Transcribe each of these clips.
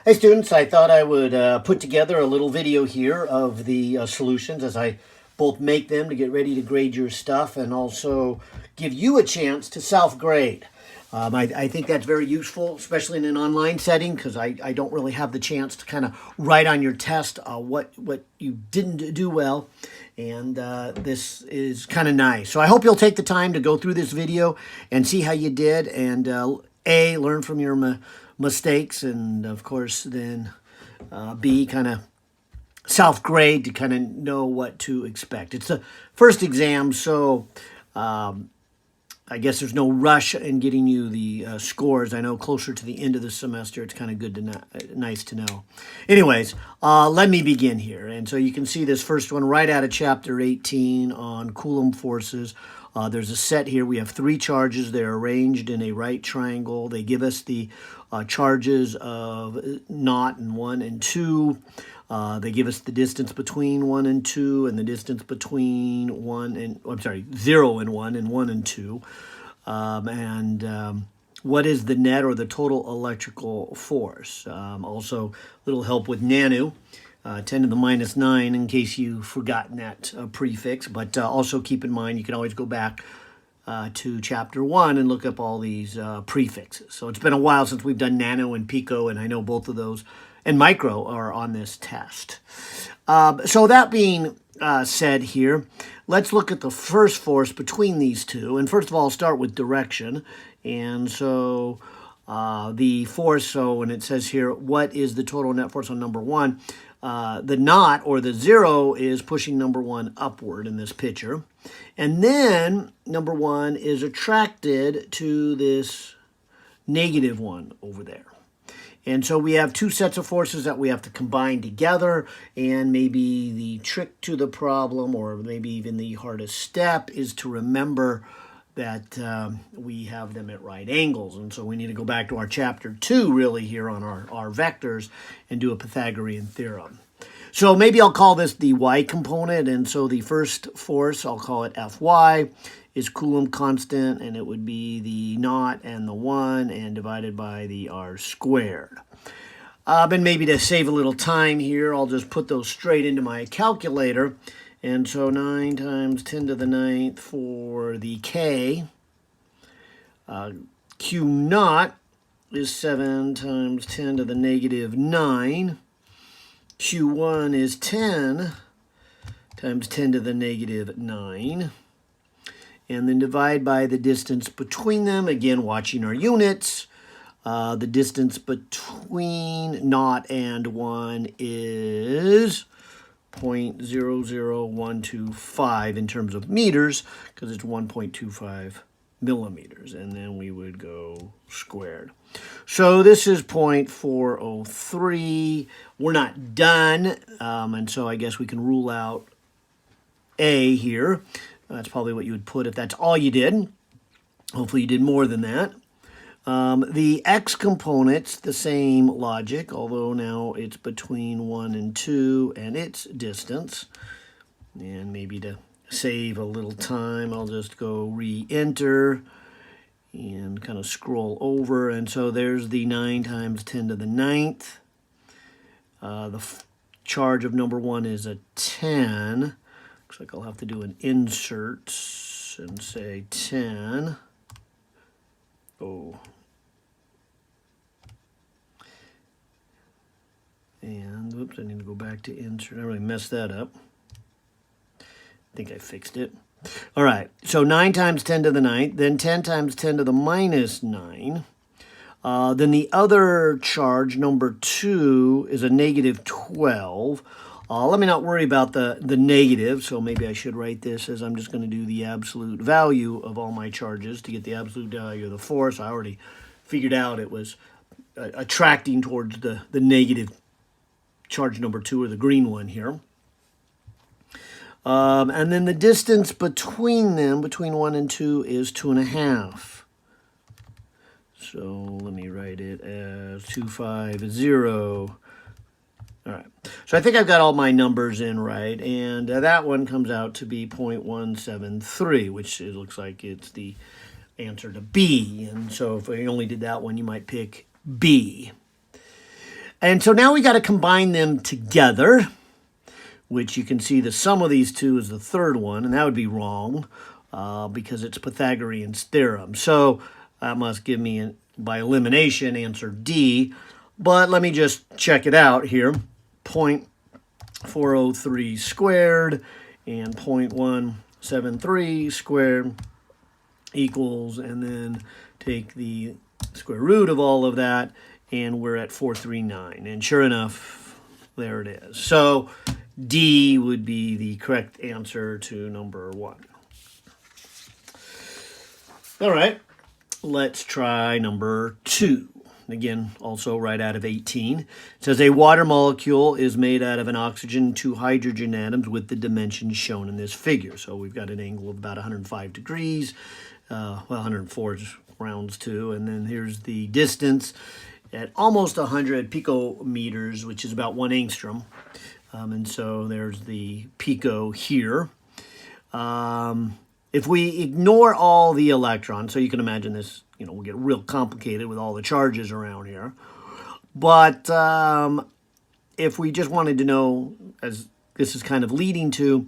Hey students, I thought I would put together a little video here of the solutions as I both make them to get ready to grade your stuff and also give you a chance to self-grade. I think that's very useful, especially in an online setting, because I don't really have the chance to kind of write on your test what you didn't do well. And this is kind of nice. So I hope you'll take the time to go through this video and see how you did and learn from your mistakes, and of course then B, kind of self-grade to kind of know what to expect. It's the first exam, so I guess there's no rush in getting you the scores. I know closer to the end of the semester, it's kind of good to nice to know. Anyways, let me begin here. And so you can see this first one right out of chapter 18 on Coulomb forces. There's a set here. We have 3 charges. They're arranged in a right triangle. They give us the charges of 0 and 1 and 2. They give us the distance between 1 and 2 and the distance between 0 and 1 and 1 and 2. What is the net or the total electrical force? Also, a little help with nanu. 10 to the minus 9 in case you've forgotten that prefix. But also keep in mind you can always go back to chapter 1 and look up all these prefixes. So it's been a while since we've done nano and pico, and I know both of those and micro are on this test. So that being said here, let's look at the first force between these two. And first of all, I'll start with direction. And so the force, so when it says here, what is the total net force on number 1? The naught, or the 0, is pushing number 1 upward in this picture. And then number 1 is attracted to this negative 1 over there. And so we have 2 sets of forces that we have to combine together, and maybe the trick to the problem, or maybe even the hardest step, is to remember that we have them at right angles. And so we need to go back to our chapter 2 really here on our vectors and do a Pythagorean theorem. So maybe I'll call this the y component, and so the first force, I'll call it Fy, is Coulomb constant, and it would be the naught and the 1 and divided by the r squared. And maybe to save a little time here, I'll just put those straight into my calculator. And so 9 times 10 to the 9th for the k. Q naught is 7 times 10 to the negative 9. Q1 is 10 times 10 to the negative 9. And then divide by the distance between them. Again, watching our units. The distance between 0 and 1 is 0.00125 in terms of meters, because it's 1.25 millimeters. And then we would go squared. So this is 0.403. We're not done. And so I guess we can rule out A here. That's probably what you would put if that's all you did. Hopefully you did more than that. The x component's the same logic, although now it's between 1 and 2 and its distance. And maybe to save a little time, I'll just go re-enter and kind of scroll over. And so there's the 9 times 10 to the 9th. The charge of number 1 is a 10. Looks like I'll have to do an insert and say 10. Oh. And, whoops, I need to go back to insert. I really messed that up. I think I fixed it. All right, so 9 times 10 to the 9th, then 10 times 10 to the minus 9. Then the other charge, number 2, is a negative 12. Let me not worry about the negative, so maybe I should write this as I'm just going to do the absolute value of all my charges to get the absolute value of the force. I already figured out it was attracting towards the negative charge number 2, or the green one here. And then the distance between them, between 1 and 2, is 2.5. So let me write it as 250. All right, so I think I've got all my numbers in right, and that one comes out to be 0.173, which it looks like it's the answer to B. And so if I only did that one, you might pick B. And so now we got to combine them together, which you can see the sum of these two is the third one, and that would be wrong because it's Pythagorean's theorem. So that must give me, by elimination, answer D. But let me just check it out here. 0.403 squared and 0.173 squared equals, and then take the square root of all of that, and we're at 439. And sure enough, there it is. So D would be the correct answer to number 1. All right, let's try number 2. Again, also right out of 18. It says a water molecule is made out of an oxygen and 2 hydrogen atoms with the dimensions shown in this figure. So we've got an angle of about 105 degrees. Well, 104 rounds to. And then here's the distance at almost 100 picometers, which is about 1 angstrom. And so there's the pico here. If we ignore all the electrons, so you can imagine this, will get real complicated with all the charges around here. But if we just wanted to know, as this is kind of leading to,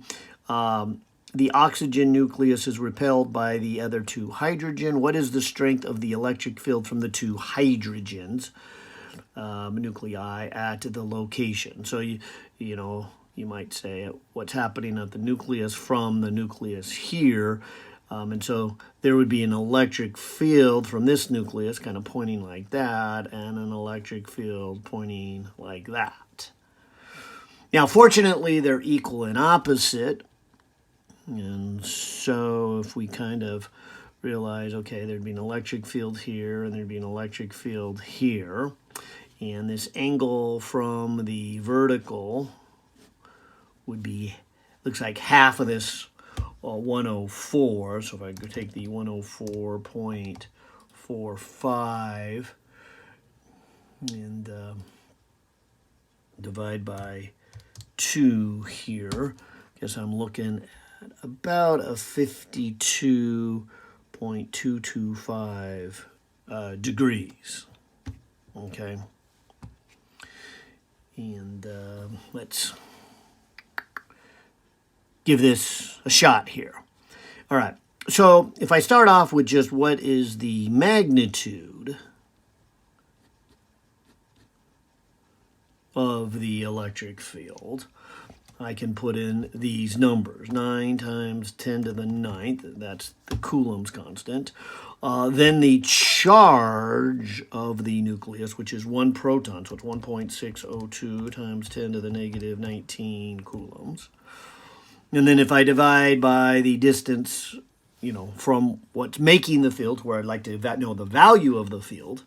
the oxygen nucleus is repelled by the other 2 hydrogen. What is the strength of the electric field from the 2 hydrogens, nuclei, at the location? So, you might say what's happening at the nucleus from the nucleus here. And so there would be an electric field from this nucleus kind of pointing like that, and an electric field pointing like that. Now, fortunately, they're equal and opposite. And so if we kind of realize, okay, there'd be an electric field here, and there'd be an electric field here. And this angle from the vertical would be, looks like half of this 104. So if I could take the 104.45 and divide by 2 here, I guess I'm looking at about a 52.225 degrees. Okay. And let's give this a shot here. All right, so if I start off with just what is the magnitude of the electric field, I can put in these numbers. 9 times 10 to the 9th, that's the Coulomb's constant. Then the charge of the nucleus, which is 1 proton, so it's 1.602 times 10 to the negative 19 coulombs. And then if I divide by the distance, from what's making the field, where I'd like to know the value of the field,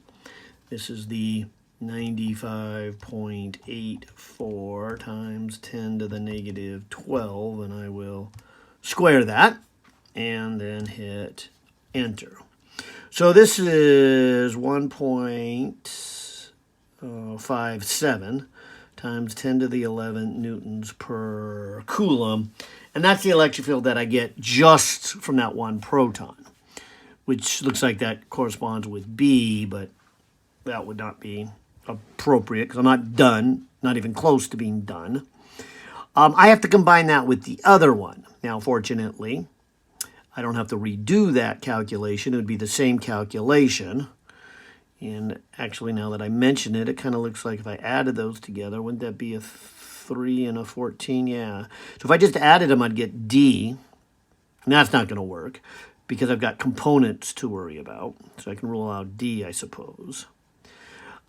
this is the 95.84 times 10 to the negative 12, and I will square that and then hit enter. So this is 1.57 times 10 to the 11 newtons per coulomb. And that's the electric field that I get just from that 1 proton, which looks like that corresponds with B, but that would not be appropriate because I'm not done, not even close to being done. I have to combine that with the other one. Now, fortunately, I don't have to redo that calculation. It would be the same calculation. And actually, now that I mention it, it kind of looks like if I added those together, wouldn't that be a 3 and a 14? Yeah. So if I just added them, I'd get D. And that's not going to work because I've got components to worry about. So I can rule out D, I suppose.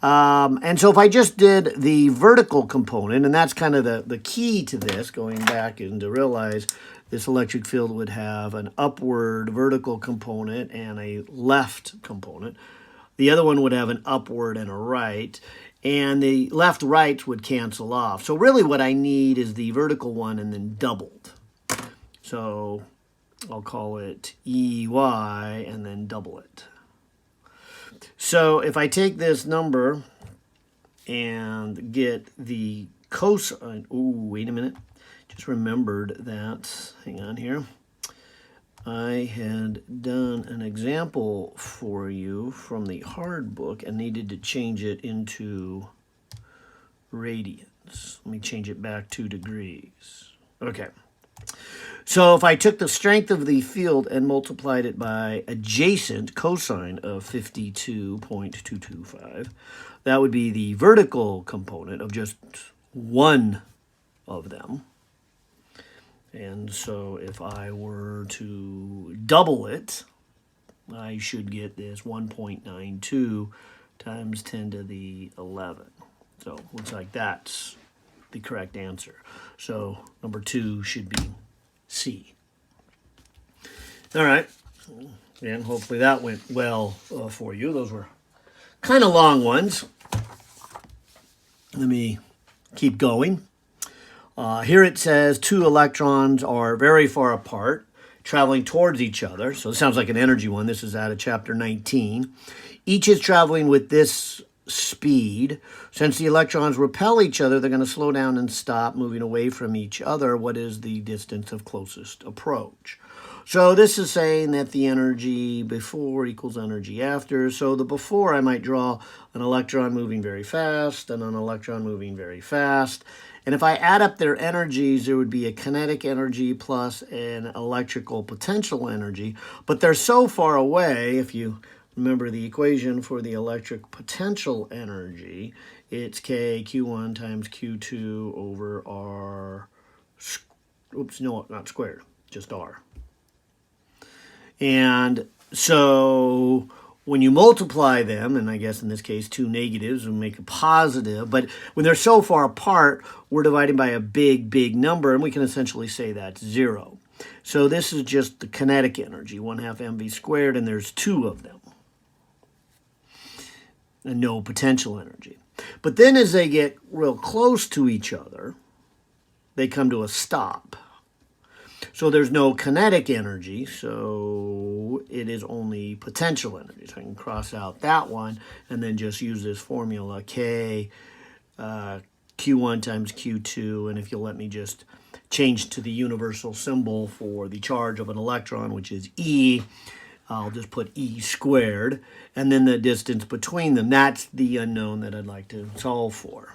And so if I just did the vertical component, and that's kind of the key to this, going back and to realize this electric field would have an upward vertical component and a left component. The other one would have an upward and a right, and the left-rights would cancel off. So really what I need is the vertical one and then doubled. So I'll call it EY and then double it. So if I take this number and get the cosine, wait a minute. Just remembered that, hang on here. I had done an example for you from the hard book and needed to change it into radians. Let me change it back 2 degrees. Okay. So if I took the strength of the field and multiplied it by adjacent cosine of 52.225, that would be the vertical component of just one of them. And so if I were to double it, I should get this 1.92 times 10 to the 11. So looks like that's the correct answer. So number 2 should be C. All right. And hopefully that went well for you. Those were kind of long ones. Let me keep going. Here it says 2 electrons are very far apart, traveling towards each other. So it sounds like an energy one. This is out of chapter 19. Each is traveling with this speed. Since the electrons repel each other, they're going to slow down and stop moving away from each other. What is the distance of closest approach? So this is saying that the energy before equals energy after. So the before, I might draw an electron moving very fast and an electron moving very fast. And if I add up their energies, there would be a kinetic energy plus an electrical potential energy. But they're so far away, if you remember the equation for the electric potential energy, it's K Q1 times Q2 over R, oops, no, not squared, just R. And so when you multiply them, and I guess in this case 2 negatives will make a positive, but when they're so far apart, we're dividing by a big, big number, and we can essentially say that's 0. So this is just the kinetic energy, 1/2 mv squared, and there's 2 of them. And no potential energy. But then as they get real close to each other, they come to a stop. So there's no kinetic energy, so it is only potential energy. So I can cross out that one and then just use this formula, K Q1 times Q2, and if you'll let me just change to the universal symbol for the charge of an electron, which is E, I'll just put E squared, and then the distance between them. That's the unknown that I'd like to solve for.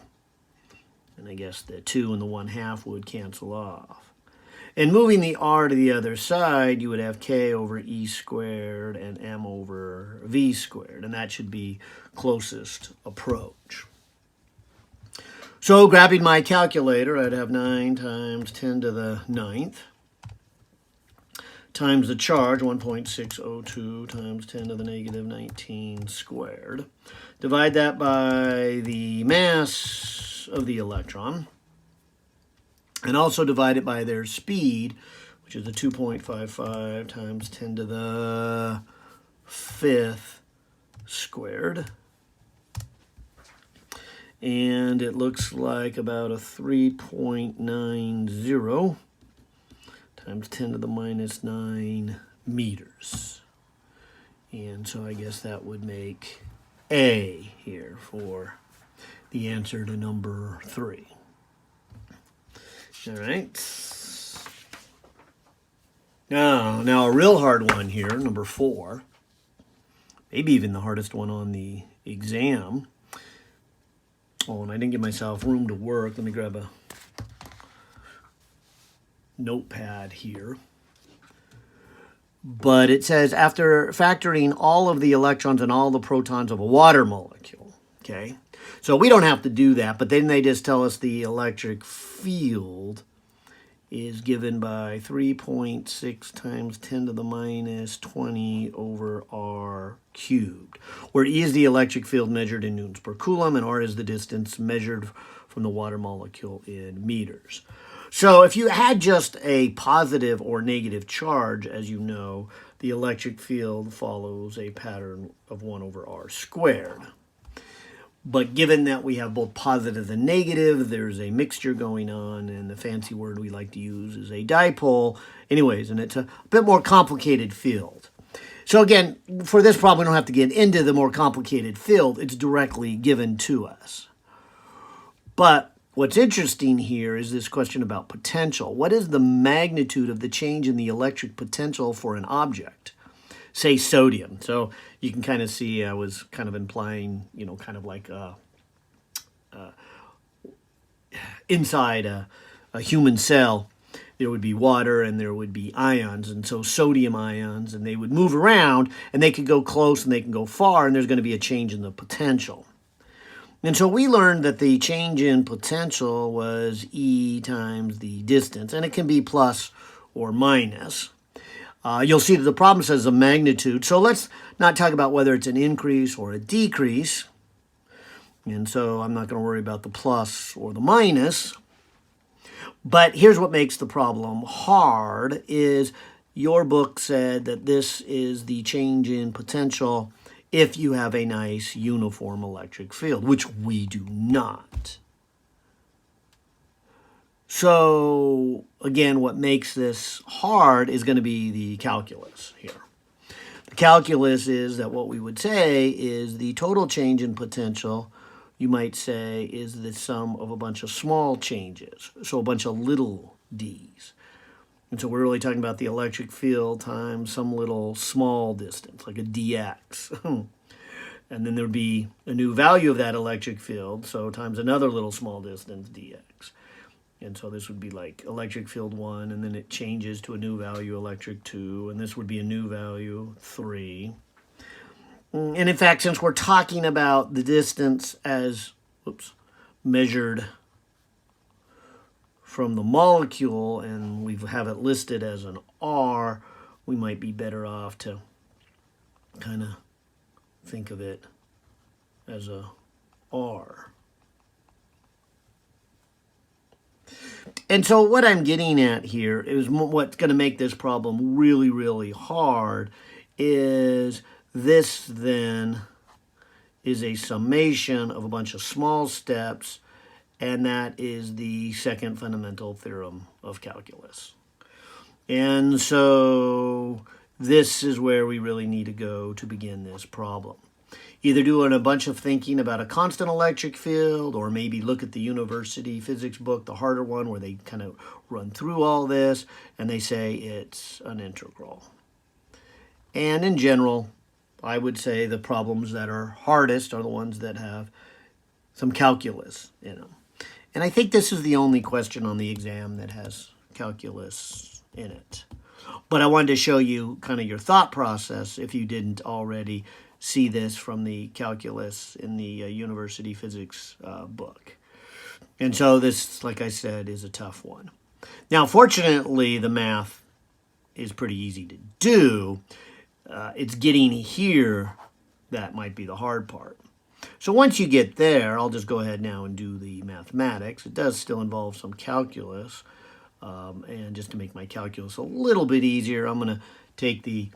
And I guess the 2 and the 1/2 would cancel off. And moving the R to the other side, you would have K over E squared and M over V squared, and that should be closest approach. So grabbing my calculator, I'd have 9 times 10 to the 9th. Times the charge, 1.602 times 10 to the negative 19 squared. Divide that by the mass of the electron. And also divide it by their speed, which is a 2.55 times 10 to the 5th squared. And it looks like about a 3.90 times 10 to the minus 9 meters. And so I guess that would make A here for the answer to number 3. All right. Now a real hard one here, number 4. Maybe even the hardest one on the exam. Oh, and I didn't give myself room to work. Let me grab a notepad here. But it says, after factoring all of the electrons and all the protons of a water molecule, okay? So we don't have to do that, but then they just tell us the electric field is given by 3.6 times 10 to the minus 20 over R cubed, where E is the electric field measured in newtons per coulomb, and R is the distance measured from the water molecule in meters. So if you had just a positive or negative charge, as you know, the electric field follows a pattern of 1 over R squared. But given that we have both positive and negative, there's a mixture going on, and the fancy word we like to use is a dipole. Anyways, and it's a bit more complicated field. So again, for this problem, we don't have to get into the more complicated field. It's directly given to us. But what's interesting here is this question about potential. What is the magnitude of the change in the electric potential for an object? Say sodium. So you can kind of see I was kind of implying, kind of like inside a human cell, there would be water and there would be ions, and so sodium ions, and they would move around, and they could go close and they can go far, and there's going to be a change in the potential. And so we learned that the change in potential was E times the distance, and it can be plus or minus. You'll see that the problem says a magnitude, so let's not talk about whether it's an increase or a decrease. And so I'm not going to worry about the plus or the minus. But here's what makes the problem hard is your book said that this is the change in potential if you have a nice uniform electric field, which we do not. So again, what makes this hard is going to be the calculus here. The calculus is that what we would say is the total change in potential, you might say, is the sum of a bunch of small changes, so a bunch of little d's. And so we're really talking about the electric field times some little small distance, like a dx. And then there would be a new value of that electric field, so times another little small distance, dx. And so this would be like electric field 1, and then it changes to a new value, electric 2, and this would be a new value, 3. And in fact, since we're talking about the distance as measured from the molecule, and we have it listed as an r, we might be better off to kind of think of it as a r. And so what I'm getting at here is what's going to make this problem really, really hard is this then is a summation of a bunch of small steps, and that is the second fundamental theorem of calculus. And so this is where we really need to go to begin this problem. Either doing a bunch of thinking about a constant electric field, or maybe look at the university physics book, the harder one, where they kind of run through all this, and they say it's an integral. And in general, I would say the problems that are hardest are the ones that have some calculus in them. And I think this is the only question on the exam that has calculus in it. But I wanted to show you kind of your thought process if you didn't already see this from the calculus in the university physics book. And so this, like I said, is a tough one. Now, fortunately, the math is pretty easy to do. It's getting here that might be the hard part. So once you get there, I'll just go ahead now and do the mathematics. It does still involve some calculus. And just to make my calculus a little bit easier, I'm going to take the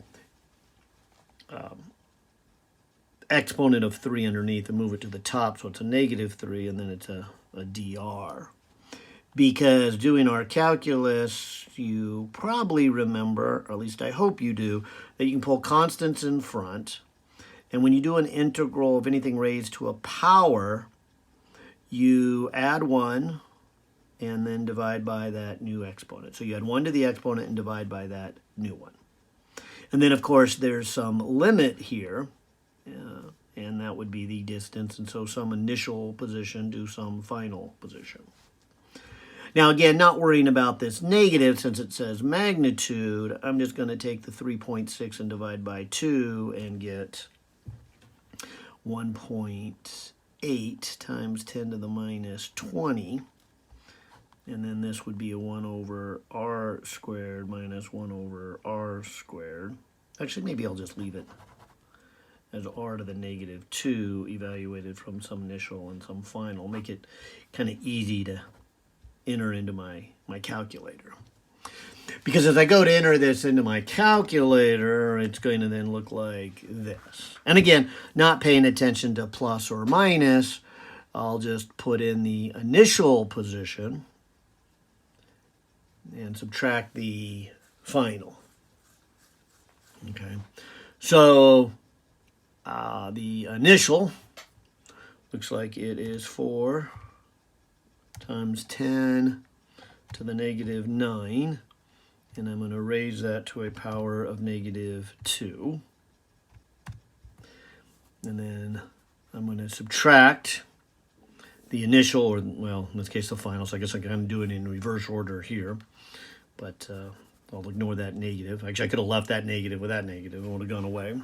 exponent of 3 underneath and move it to the top, so it's a negative 3, and then it's a dr. Because doing our calculus, you probably remember, or at least I hope you do, that you can pull constants in front, and when you do an integral of anything raised to a power, you add 1 and then divide by that new exponent. So you add 1 to the exponent and divide by that new one. And then, of course, there's some limit here, and that would be the distance, and so some initial position to some final position. Now, again, not worrying about this negative since it says magnitude, I'm just going to take the 3.6 and divide by 2 and get 1.8 times 10 to the minus 20. And then this would be a 1 over r squared minus 1 over r squared. Actually, maybe I'll just leave it as r to the negative 2 evaluated from some initial and some final. Make it kind of easy to enter into my calculator. Because as I go to enter this into my calculator, it's going to then look like this. And again, not paying attention to plus or minus, I'll just put in the initial position and subtract the final. Okay, so the initial looks like it is 4 times 10 to the negative 9, and I'm going to raise that to a power of negative 2. And then I'm going to subtract the initial, or well, in this case, the final. So I guess I can do it in reverse order here. But I'll ignore that negative. Actually, I could have left that negative with that negative. It would have gone away.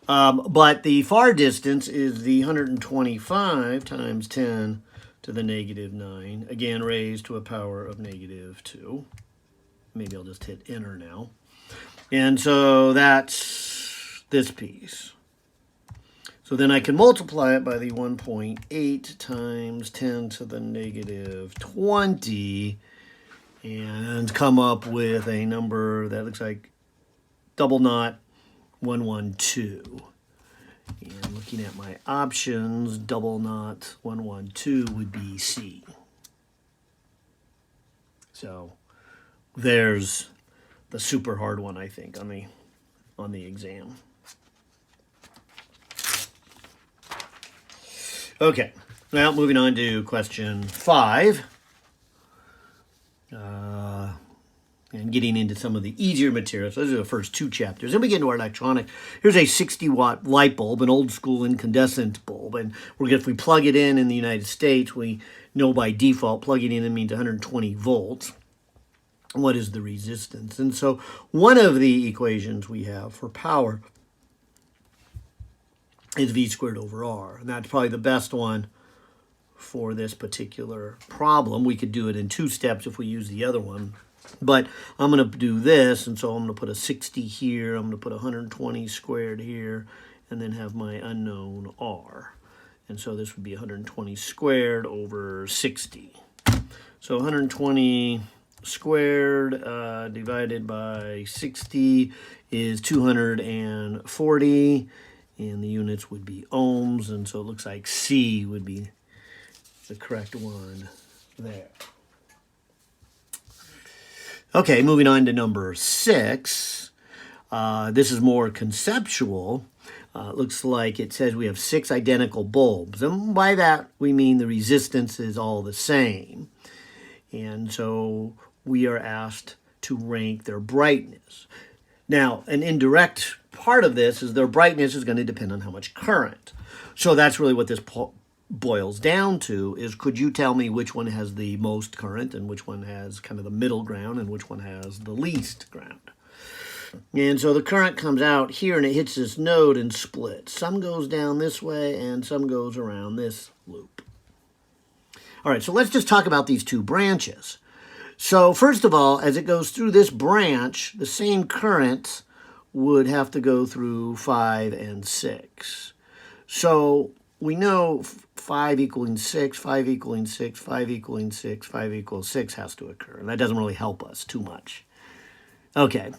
But the far distance is the 125 times 10 to the negative 9. Again, raised to a power of negative 2. Maybe I'll just hit enter now. And so that's this piece. So then I can multiply it by the 1.8 times 10 to the negative 20 and come up with a number that looks like double knot 112. And looking at my options, double knot 112 would be C. So there's the super hard one, I think, on the exam. Okay, now moving on to question 5. And getting into some of the easier materials. Those are the first 2 chapters. Then we get into our electronic. Here's a 60-watt light bulb, an old school incandescent bulb. And if we plug it in the United States, we know by default plugging it in means 120 volts. What is the resistance? And so one of the equations we have for power is V squared over R. And that's probably the best one for this particular problem. We could do it in 2 steps if we use the other one. But I'm going to do this, and so I'm going to put a 60 here. I'm going to put 120 squared here, and then have my unknown R. And so this would be 120 squared over 60. So 120 squared divided by 60 is 240, and the units would be ohms, and so it looks like C would be the correct one there. Okay, moving on to number 6. This is more conceptual. Looks like it says we have 6 identical bulbs. And by that, we mean the resistance is all the same. And so we are asked to rank their brightness. Now, an indirect part of this is their brightness is going to depend on how much current. So that's really what this boils down to, is could you tell me which one has the most current and which one has kind of the middle ground and which one has the least ground. And so the current comes out here and it hits this node and splits. Some goes down this way and some goes around this loop. All right, so let's just talk about these 2 branches. So first of all, as it goes through this branch, the same current would have to go through 5 and 6. So we know 5 equaling 6, 5 equaling 6, 5 equaling 6, 5 equals 6 has to occur. And that doesn't really help us too much. Okay,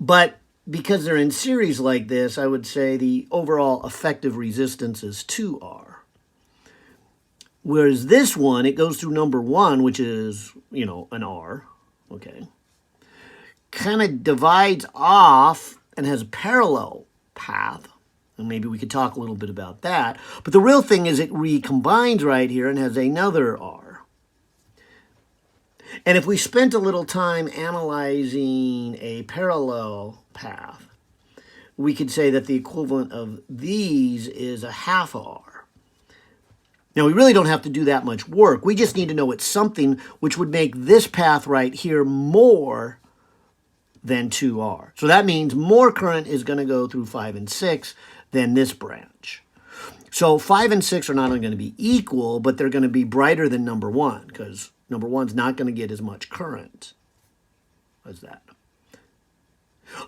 but because they're in series like this, I would say the overall effective resistance is 2R. Whereas this one, it goes through number 1, which is, an R, okay, kind of divides off and has a parallel path. And maybe we could talk a little bit about that. But the real thing is it recombines right here and has another R. And if we spent a little time analyzing a parallel path, we could say that the equivalent of these is a half R. Now, we really don't have to do that much work. We just need to know it's something which would make this path right here more than 2R. So that means more current is going to go through 5 and 6 than this branch. So 5 and 6 are not only going to be equal, but they're going to be brighter than number 1, because number 1's not going to get as much current as that.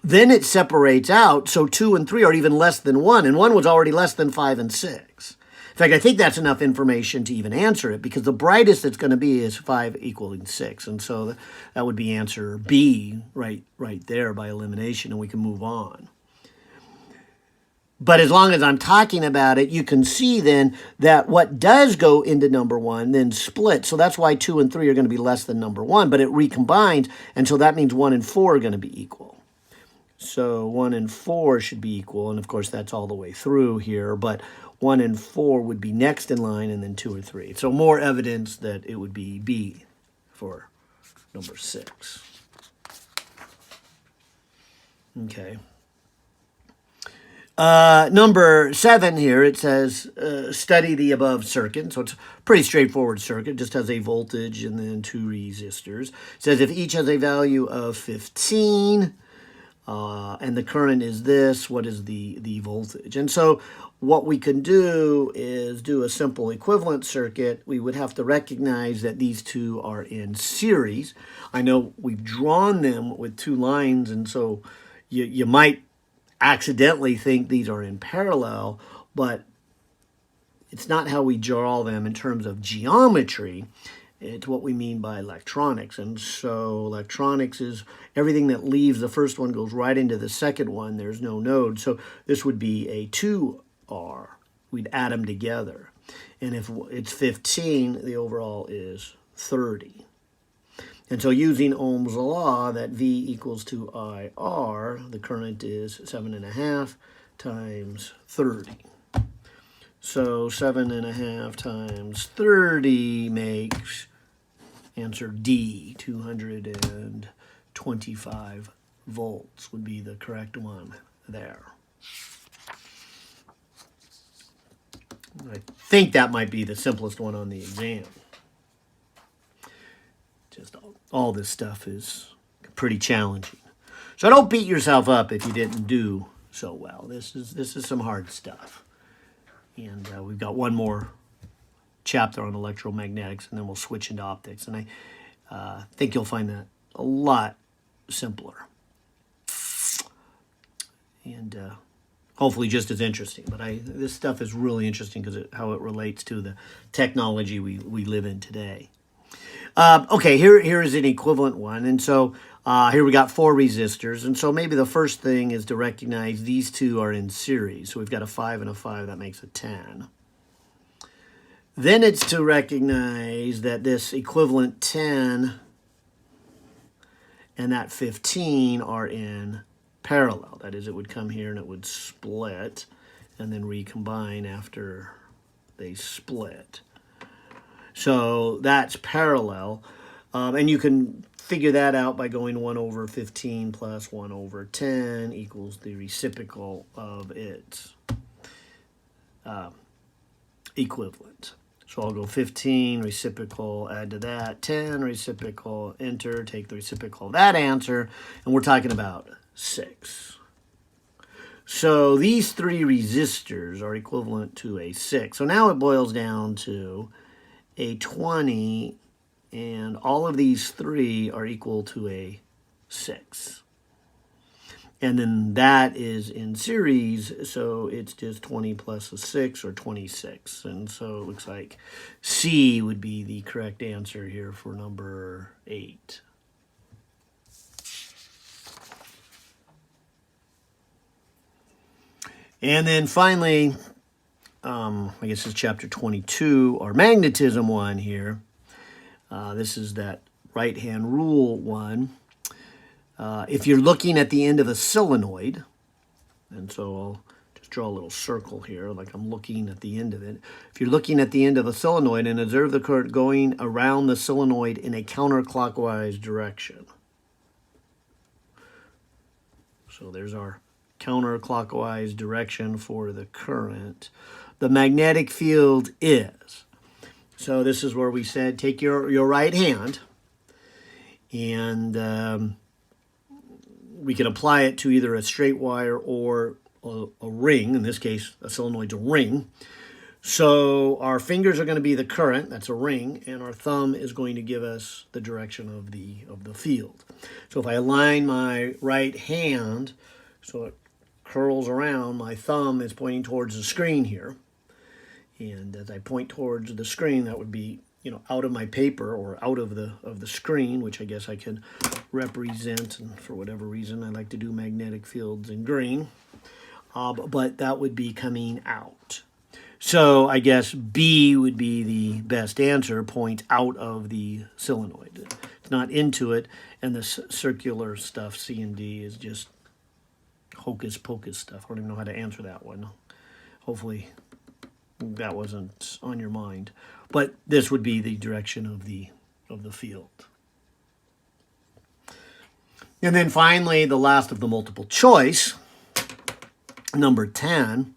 Then it separates out, so 2 and 3 are even less than 1, and 1 was already less than 5 and 6. In fact, I think that's enough information to even answer it, because the brightest it's going to be is 5 equaling 6, and so that would be answer B right there by elimination, and we can move on. But as long as I'm talking about it, you can see then that what does go into number 1 then splits. So that's why 2 and 3 are going to be less than number 1, but it recombines, and so that means 1 and 4 are going to be equal. So 1 and 4 should be equal, and of course that's all the way through here, but 1 and 4 would be next in line, and then 2 or 3. So more evidence that it would be B for number 6. Okay. Number 7 here, it says study the above circuit. So it's a pretty straightforward circuit, just has a voltage and then 2 resistors. It says if each has a value of 15 and the current is this, what is the voltage? And so what we can do is do a simple equivalent circuit. We would have to recognize that these two are in series. I know we've drawn them with 2 lines, and so you might accidentally think these are in parallel, but it's not how we draw them in terms of geometry. It's what we mean by electronics. And so electronics is everything that leaves the first one goes right into the second one. There's no node. So this would be a 2R. We'd add them together. And if it's 15, the overall is 30. And so using Ohm's law, that V equals to IR, the current is 7.5 times 30. So 7.5 times 30 makes answer D, 225 volts would be the correct one there. I think that might be the simplest one on the exam. Just all this stuff is pretty challenging. So don't beat yourself up if you didn't do so well. This is some hard stuff. And we've got one more chapter on electromagnetics, and then we'll switch into optics. And I think you'll find that a lot simpler. And hopefully just as interesting. But this stuff is really interesting because how it relates to the technology we live in today. Okay, here is an equivalent one. And so here we got 4 resistors. And so maybe the first thing is to recognize these two are in series. So we've got a 5 and a 5. That makes a 10. Then it's to recognize that this equivalent 10 and that 15 are in parallel. That is, it would come here and it would split and then recombine after they split. So that's parallel. And you can figure that out by going 1 over 15 plus 1 over 10 equals the reciprocal of its equivalent. So I'll go 15, reciprocal, add to that, 10, reciprocal, enter, take the reciprocal of that answer, and we're talking about 6. So these 3 resistors are equivalent to a 6. So now it boils down to a 20, and all of these 3 are equal to a 6. And then that is in series, so it's just 20 plus a 6, or 26. And so it looks like C would be the correct answer here for number 8. And then finally, I guess it's chapter 22, or magnetism one here. This is that right-hand rule one. If you're looking at the end of a solenoid, and so I'll just draw a little circle here, like I'm looking at the end of it. If you're looking at the end of a solenoid and observe the current going around the solenoid in a counterclockwise direction. So there's our counterclockwise direction for the current. The magnetic field is. So this is where we said take your right hand and we can apply it to either a straight wire or a ring. In this case, a solenoid's a ring. So our fingers are going to be the current, that's a ring, and our thumb is going to give us the direction of the field. So if I align my right hand so it curls around, my thumb is pointing towards the screen here. And as I point towards the screen, that would be, out of my paper or out of the screen, which I guess I can represent, and for whatever reason I like to do magnetic fields in green, but that would be coming out. So I guess B would be the best answer, point out of the solenoid. It's not into it, and the circular stuff, C and D, is just hocus pocus stuff. I don't even know how to answer that one. Hopefully that wasn't on your mind. But this would be the direction of the field. And then finally, the last of the multiple choice. number 10,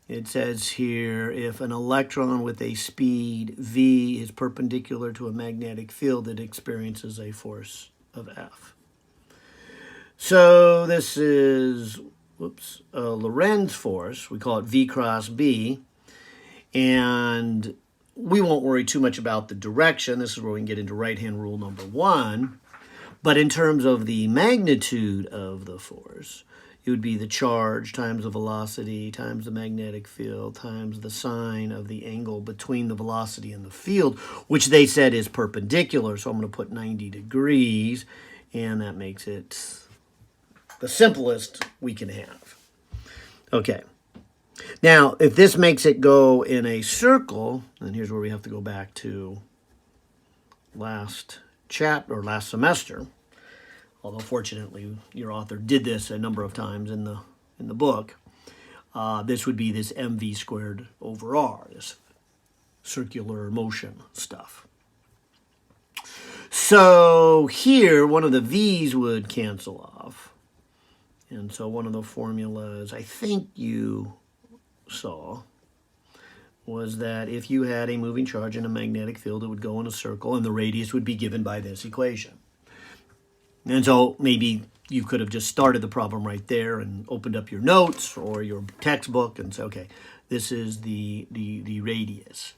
it says here, if an electron with a speed v is perpendicular to a magnetic field, it experiences a force of F. So this is, a Lorentz force. We call it V cross B. And we won't worry too much about the direction. This is where we can get into right-hand rule number 1. But in terms of the magnitude of the force, it would be the charge times the velocity times the magnetic field times the sine of the angle between the velocity and the field, which they said is perpendicular. So I'm going to put 90 degrees, and that makes it the simplest we can have. Okay. Now, if this makes it go in a circle, and here's where we have to go back to last semester. Although fortunately your author did this a number of times in the book. This would be this mv squared over r, this circular motion stuff. So here one of the v's would cancel off. And so one of the formulas I think you saw was that if you had a moving charge in a magnetic field, it would go in a circle, and the radius would be given by this equation. And so maybe you could have just started the problem right there and opened up your notes or your textbook and say, okay, this is the radius.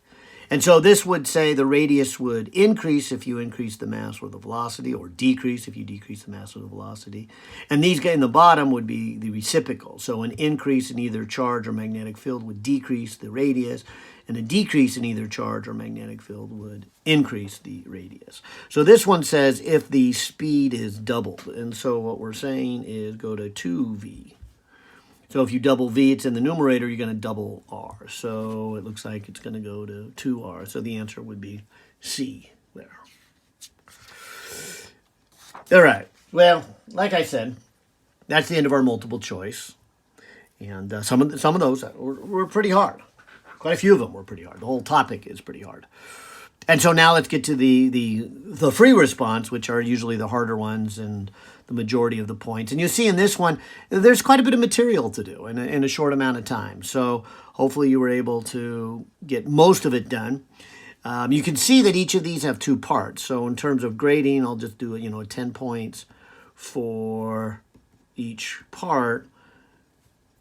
And so this would say the radius would increase if you increase the mass or the velocity, or decrease if you decrease the mass or the velocity. And these guys in the bottom would be the reciprocal. So an increase in either charge or magnetic field would decrease the radius, and a decrease in either charge or magnetic field would increase the radius. So this one says if the speed is doubled. And so what we're saying is go to 2v. So if you double v, it's in the numerator, you're going to double r. So it looks like it's going to go to 2r. So the answer would be C there. All right. Well, like I said, that's the end of our multiple choice. And some of those were pretty hard. Quite a few of them were pretty hard. The whole topic is pretty hard. And so now let's get to the free response, which are usually the harder ones and the majority of the points. And you see in this one, there's quite a bit of material to do in a short amount of time. So hopefully you were able to get most of it done. You can see that each of these have 2 parts. So in terms of grading, I'll just do 10 points for each part.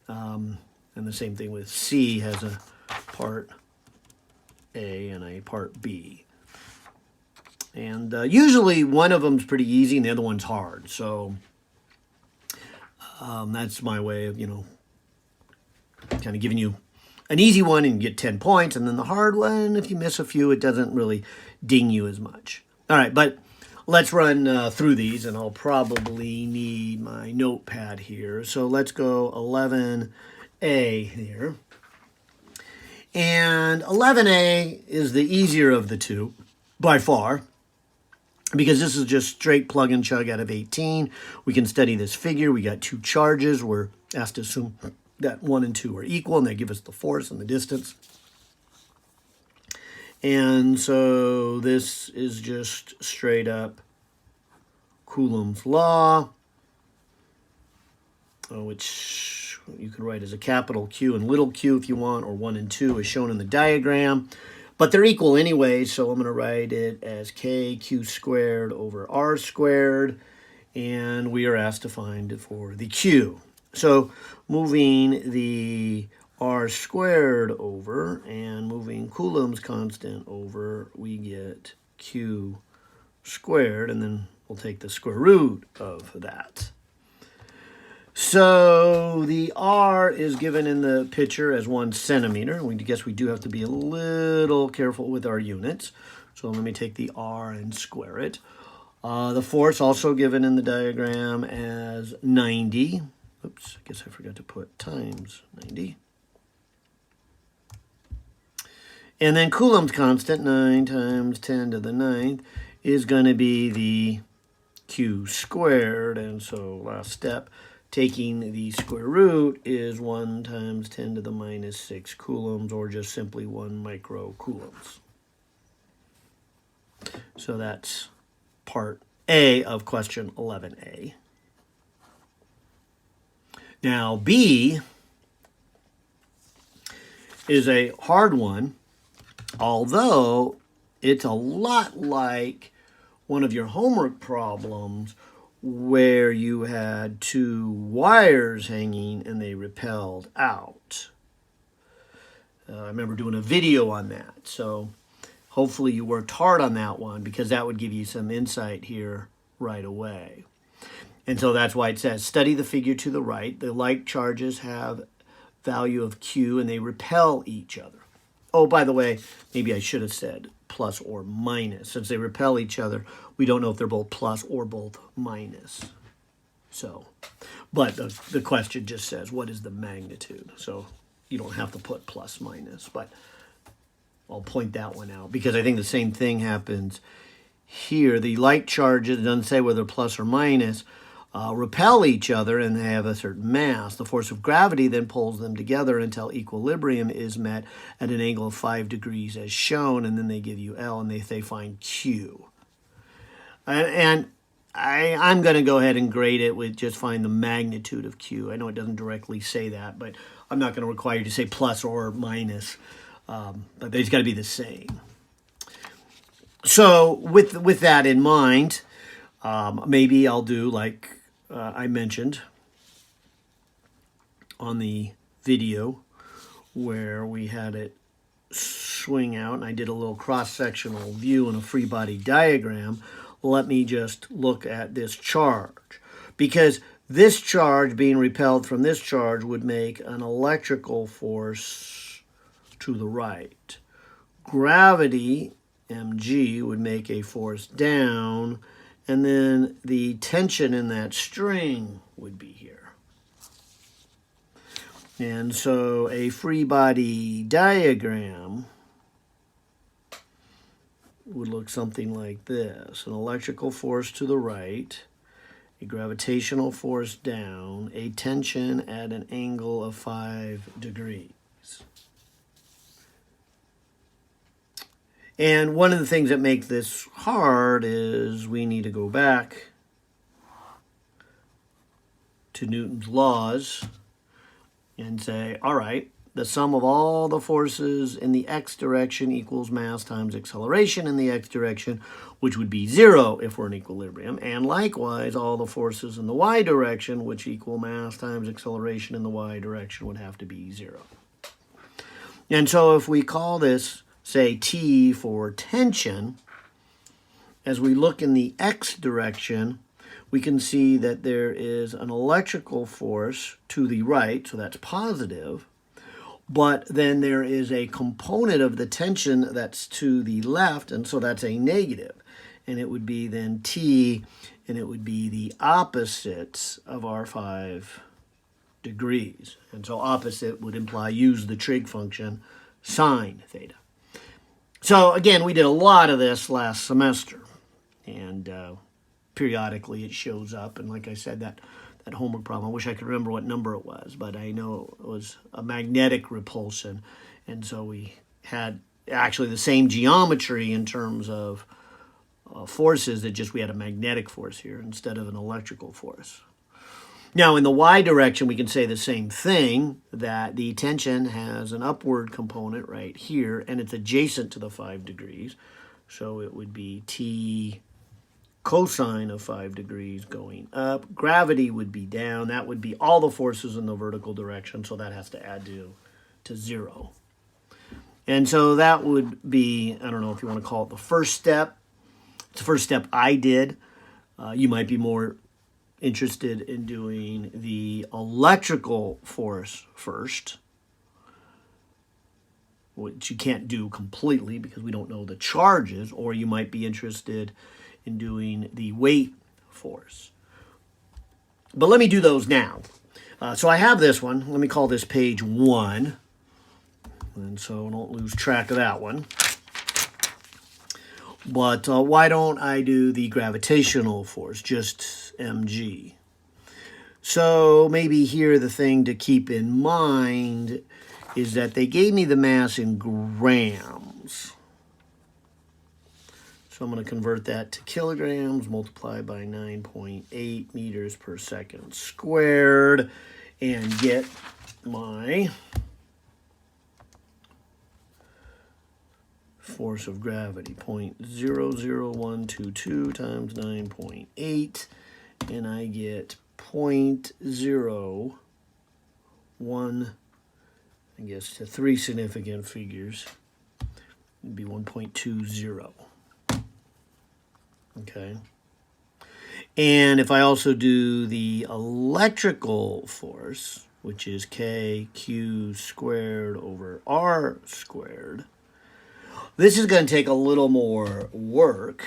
And the same thing with C has a part A and a part B. And usually one of them's pretty easy and the other one's hard. So that's my way of, kind of giving you an easy one and you get 10 points. And then the hard one, if you miss a few, it doesn't really ding you as much. All right, but let's run through these, and I'll probably need my notepad here. So let's go 11A here. And 11A is the easier of the two, by far, because this is just straight plug and chug out of 18. We can study this figure. We got 2 charges. We're asked to assume that 1 and 2 are equal, and they give us the force and the distance. And so this is just straight up Coulomb's law, which you can write as a capital Q and little q if you want, or 1 and 2 as shown in the diagram. But they're equal anyway, so I'm going to write it as kq squared over r squared. And we are asked to find for the q. So moving the r squared over and moving Coulomb's constant over, we get q squared, and then we'll take the square root of that. So the r is given in the picture as 1 centimeter. We guess we do have to be a little careful with our units. So let me take the r and square it. The force also given in the diagram as 90. Oops, I guess I forgot to put times 90. And then Coulomb's constant, 9 times 10 to the 9th, is going to be the q squared. And so last step, taking the square root is 1 times 10 to the minus 6 coulombs, or just simply 1 microcoulombs. So that's part A of question 11A. Now B is a hard one, although it's a lot like one of your homework problems where you had two wires hanging and they repelled out. I remember doing a video on that, so hopefully you worked hard on that one because that would give you some insight here right away. And so that's why it says, study the figure to the right. The like charges have value of Q and they repel each other. Oh, by the way, maybe I should have said plus or minus. Since they repel each other, we don't know if they're both plus or both minus. So, but the question just says, what is the magnitude? So you don't have to put plus minus, but I'll point that one out because I think the same thing happens here. The like charges, it doesn't say whether plus or minus, repel each other and they have a certain mass. The force of gravity then pulls them together until equilibrium is met at an angle of 5 degrees as shown, and then they give you L and they find Q. And I'm going to go ahead and grade it with just find the magnitude of Q. I know it doesn't directly say that, but I'm not going to require you to say plus or minus, but they've got to be the same. So with that in mind, maybe I'll do like I mentioned on the video where we had it swing out and I did a little cross-sectional view and a free body diagram. Let me just look at this charge, because this charge being repelled from this charge would make an electrical force to the right. Gravity, mg, would make a force down, and then the tension in that string would be here. And so a free body diagram would look something like this. An electrical force to the right, a gravitational force down, a tension at an angle of 5 degrees. And one of the things that make this hard is we need to go back to Newton's laws and say, all right, the sum of all the forces in the x direction equals mass times acceleration in the x direction, which would be 0 if we're in equilibrium. And likewise, all the forces in the y direction, which equal mass times acceleration in the y direction, would have to be 0. And so if we call this, say, T for tension, as we look in the x direction, we can see that there is an electrical force to the right, so that's positive, but then there is a component of the tension that's to the left, and so that's a negative. And it would be then T, and it would be the opposites of our 5 degrees. And so opposite would imply use the trig function sine theta. So again, we did a lot of this last semester, and periodically it shows up. And like I said, that homework problem, I wish I could remember what number it was, but I know it was a magnetic repulsion. And so we had actually the same geometry in terms of forces, that just we had a magnetic force here instead of an electrical force. Now in the y direction, we can say the same thing, that the tension has an upward component right here, and it's adjacent to the 5 degrees. So it would be T cosine of 5 degrees going up. Gravity would be down. That would be all the forces in the vertical direction, so that has to add to 0. And so that would be, I don't know if you want to call it the first step. It's the first step I did. You might be more interested in doing the electrical force first, which you can't do completely because we don't know the charges, or you might be interested in doing the weight force. But let me do those now. So I have this one. Let me call this page 1. And so I don't lose track of that one. But why don't I do the gravitational force, just mg? So maybe here the thing to keep in mind is that they gave me the mass in grams. So I'm going to convert that to kilograms, multiply by 9.8 meters per second squared, and get my force of gravity, 0.00122 times 9.8, and I get 0.01, I guess, to three significant figures. It'd be 1.20. Okay. And if I also do the electrical force, which is kq squared over r squared, this is going to take a little more work.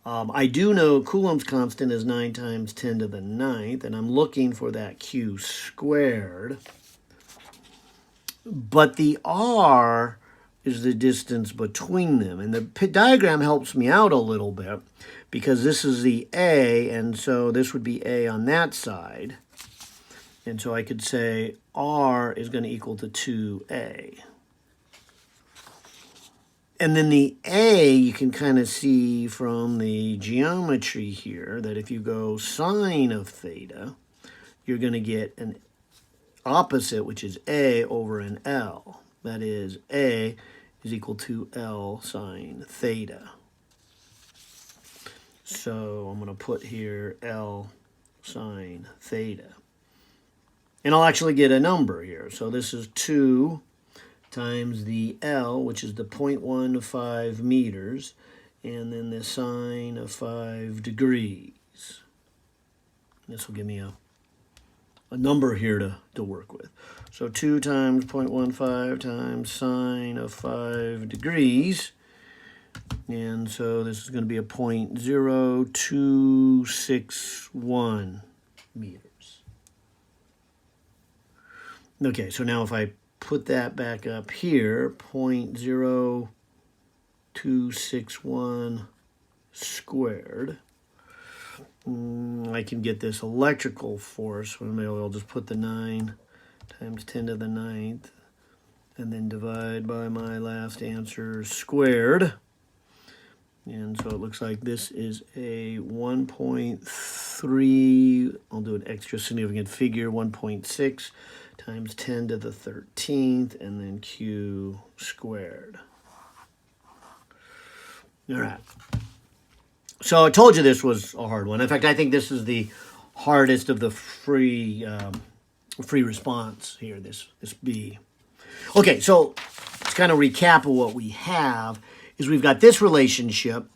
I do know Coulomb's constant is 9 times 10 to the 9th, and I'm looking for that q squared. But the r is the distance between them. And the diagram helps me out a little bit because this is the A, and so this would be A on that side. And so I could say R is going to equal to 2A. And then the A, you can kind of see from the geometry here that if you go sine of theta, you're going to get an opposite, which is A over an L. That is, A is equal to L sine theta. So I'm going to put here L sine theta. And I'll actually get a number here. So this is 2 times the L, which is the 0.15 meters, and then the sine of 5 degrees. This will give me a number here to work with. So 2 times 0.15 times sine of 5 degrees. And so this is going to be a 0.0261 meters. Okay, so now if I put that back up here, 0.0261 squared, I can get this electrical force. Maybe I'll just put the 9 times 10 to the 9th and then divide by my last answer squared. And so it looks like this is a 1.3, I'll do an extra significant figure, 1.6 times 10 to the 13th, and then q squared. All right. So I told you this was a hard one. In fact, I think this is the hardest of the free response here, this B. Okay, so to kind of recap of what we have is we've got this relationship,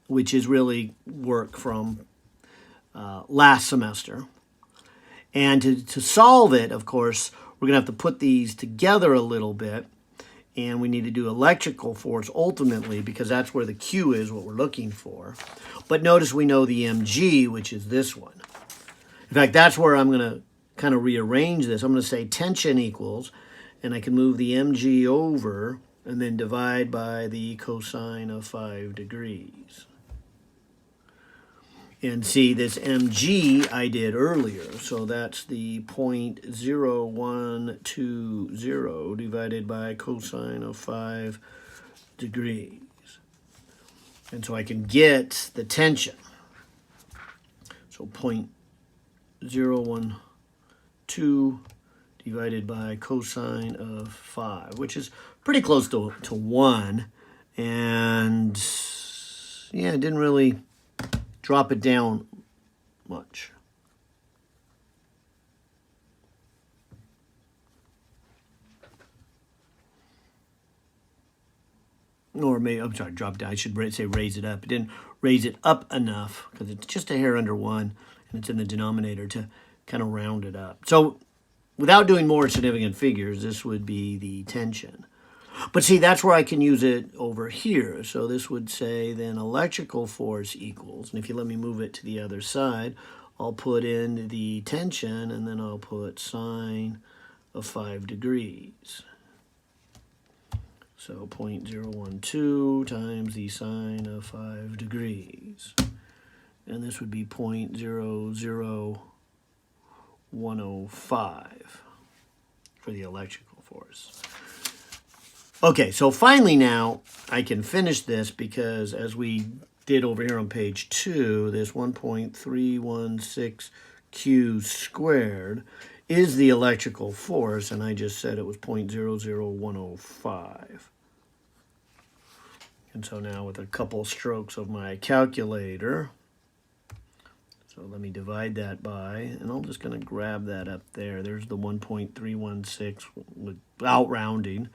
which is really work from last semester. And to solve it, of course, we're going to have to put these together a little bit. And we need to do electrical force ultimately because that's where the Q is, what we're looking for. But notice we know the mg, which is this one. In fact, that's where I'm going to kind of rearrange this. I'm going to say tension equals, and I can move the mg over and then divide by the cosine of 5 degrees. And see, this mg I did earlier, so that's the 0.0120 divided by cosine of 5 degrees. And so I can get the tension. So 0.012 divided by cosine of 5, which is pretty close to 1. And yeah, it didn't really drop it down much. Or maybe, I'm sorry, drop down. I should say raise it up. It didn't raise it up enough because it's just a hair under 1 and it's in the denominator to kind of round it up. So without doing more significant figures, this would be the tension. But see, that's where I can use it over here. So this would say then electrical force equals, and if you let me move it to the other side, I'll put in the tension and then I'll put sine of 5 degrees. So 0.012 times the sine of 5 degrees. And this would be 0.00105 for the electrical force. Okay, so finally now I can finish this because as we did over here on page 2, this 1.316 q squared is the electrical force, and I just said it was 0.00105. And so now with a couple strokes of my calculator, so let me divide that by, and I'm just going to grab that up there. There's the 1.316 without rounding.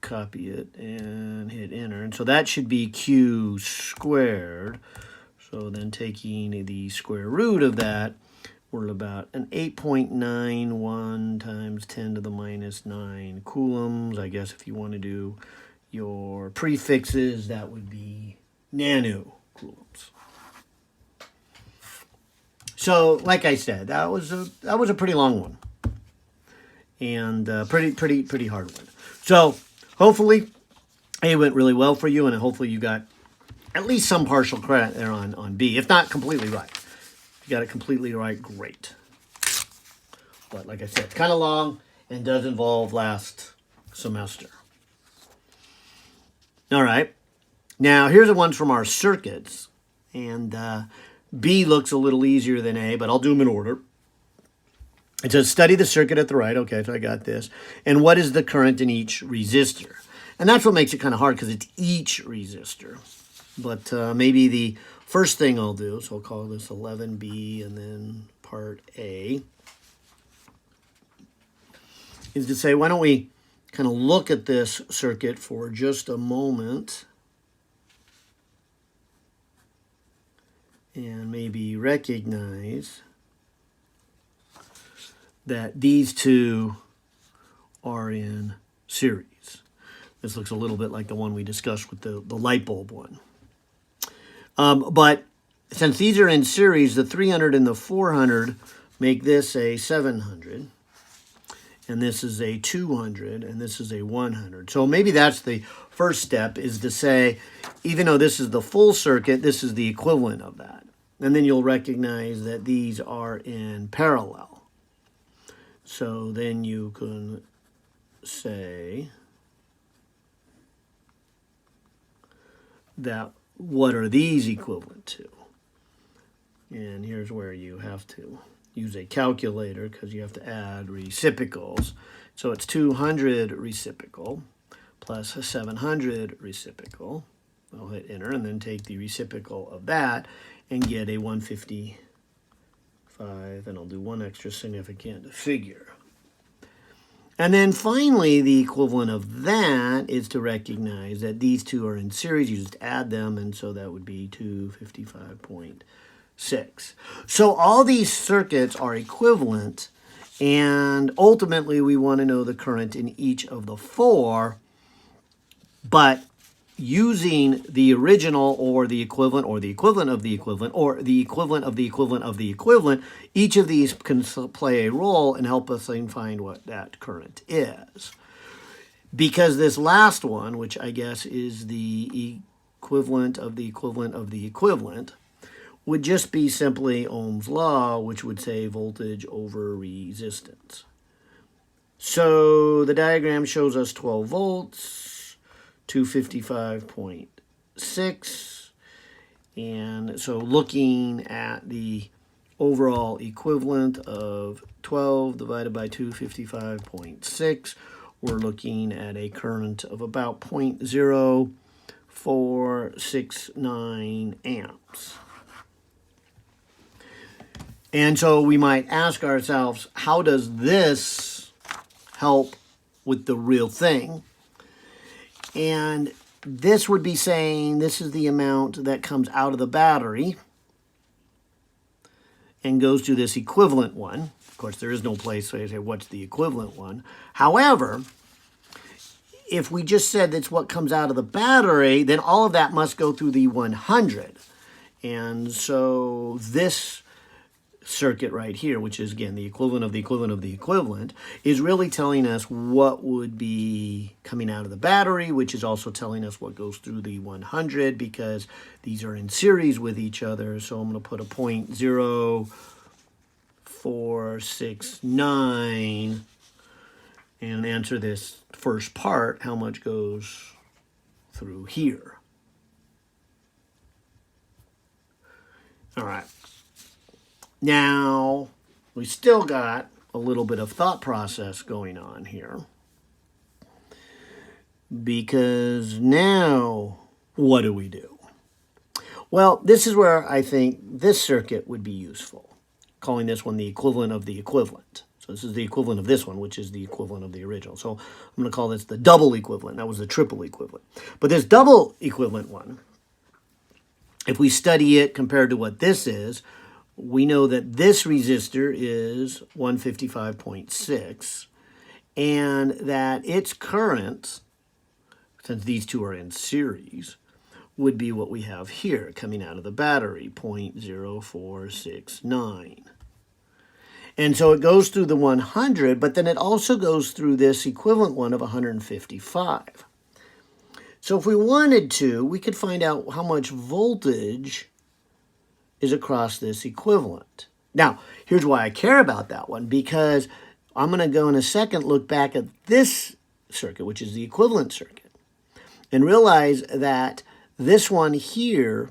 Copy it and hit enter. And so that should be Q squared. So then taking the square root of that, we're at about an 8.91 times 10 to the minus 9 coulombs. I guess if you want to do your prefixes, that would be nanocoulombs. So, like I said, that was a pretty long one, and pretty hard one. So, hopefully, it went really well for you, and hopefully you got at least some partial credit there on B, if not completely right. If you got it completely right, great. But like I said, it's kind of long and does involve last semester. All right. Now, here's the ones from our circuits. And B looks a little easier than A, but I'll do them in order. It says study the circuit at the right. Okay, so I got this. And what is the current in each resistor? And that's what makes it kind of hard because it's each resistor. But maybe the first thing I'll do, so I'll call this 11B and then part A, is to say, why don't we kind of look at this circuit for just a moment and maybe recognize that these two are in series. This looks a little bit like the one we discussed with the light bulb one. But since these are in series, the 300 and the 400 make this a 700. And this is a 200, and this is a 100. So maybe that's the first step, is to say, even though this is the full circuit, this is the equivalent of that. And then you'll recognize that these are in parallel. So then you can say that what are these equivalent to? And here's where you have to use a calculator because you have to add reciprocals. So it's 200 reciprocal plus a 700 reciprocal. I'll hit enter and then take the reciprocal of that and get a 155, and I'll do one extra significant figure. And then finally, the equivalent of that is to recognize that these two are in series. You just add them, and so that would be 255.6. So all these circuits are equivalent, and ultimately we want to know the current in each of the four, but using the original or the equivalent or the equivalent of the equivalent or the equivalent of the equivalent of the equivalent, each of these can play a role and help us find what that current is. Because this last one, which I guess is the equivalent of the equivalent of the equivalent, would just be simply Ohm's law, which would say voltage over resistance. So the diagram shows us 12 volts, 255.6, and so looking at the overall equivalent of 12 divided by 255.6, we're looking at a current of about 0.0469 amps. And so we might ask ourselves, how does this help with the real thing? And this would be saying this is the amount that comes out of the battery and goes to this equivalent one. Of course, there is no place where you say, what's the equivalent one? However, if we just said that's what comes out of the battery, then all of that must go through the 100. And so this circuit right here, which is, again, the equivalent of the equivalent of the equivalent, is really telling us what would be coming out of the battery, which is also telling us what goes through the 100 because these are in series with each other. So I'm going to put a 0.0469 and answer this first part, how much goes through here. All right. Now, we still got a little bit of thought process going on here. because now what do we do? Well, this is where I think this circuit would be useful, calling this one the equivalent of the equivalent. So this is the equivalent of this one, which is the equivalent of the original. So I'm going to call this the double equivalent. That was the triple equivalent. But this double equivalent one, if we study it compared to what this is, we know that this resistor is 155.6 and that its current, since these two are in series, would be what we have here coming out of the battery, 0.0469. And so it goes through the 100, but then it also goes through this equivalent one of 155. So if we wanted to, we could find out how much voltage is across this equivalent. Now, here's why I care about that one, because I'm going to go in a second look back at this circuit, which is the equivalent circuit, and realize that this one here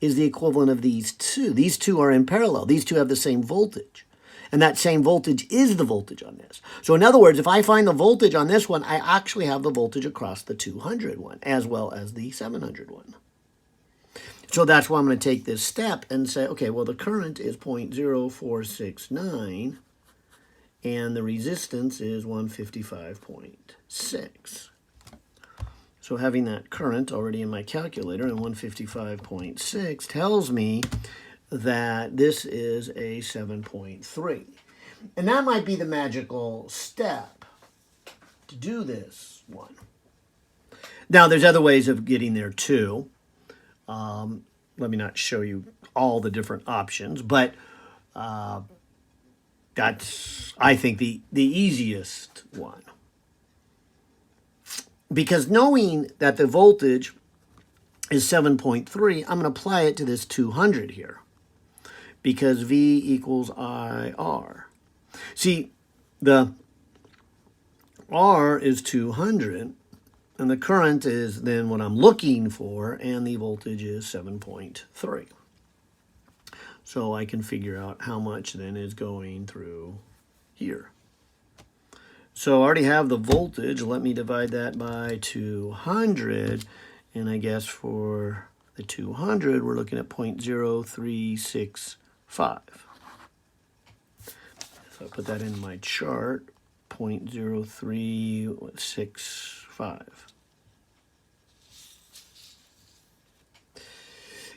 is the equivalent of these two. These two are in parallel. These two have the same voltage. And that same voltage is the voltage on this. So in other words, if I find the voltage on this one, I actually have the voltage across the 200 one, as well as the 700 one. So that's why I'm going to take this step and say, okay, well, the current is 0.0469, and the resistance is 155.6. So having that current already in my calculator, and 155.6 tells me that this is a 7.3. And that might be the magical step to do this one. Now, there's other ways of getting there too. Let me not show you all the different options, but that's, I think, the easiest one. Because knowing that the voltage is 7.3, I'm going to apply it to this 200 here, because V equals IR. See, the R is 200, and the current is then what I'm looking for, and the voltage is 7.3. So I can figure out how much then is going through here. So I already have the voltage. Let me divide that by 200, and I guess for the 200, we're looking at 0.0365. So I put that in my chart, 0.0365.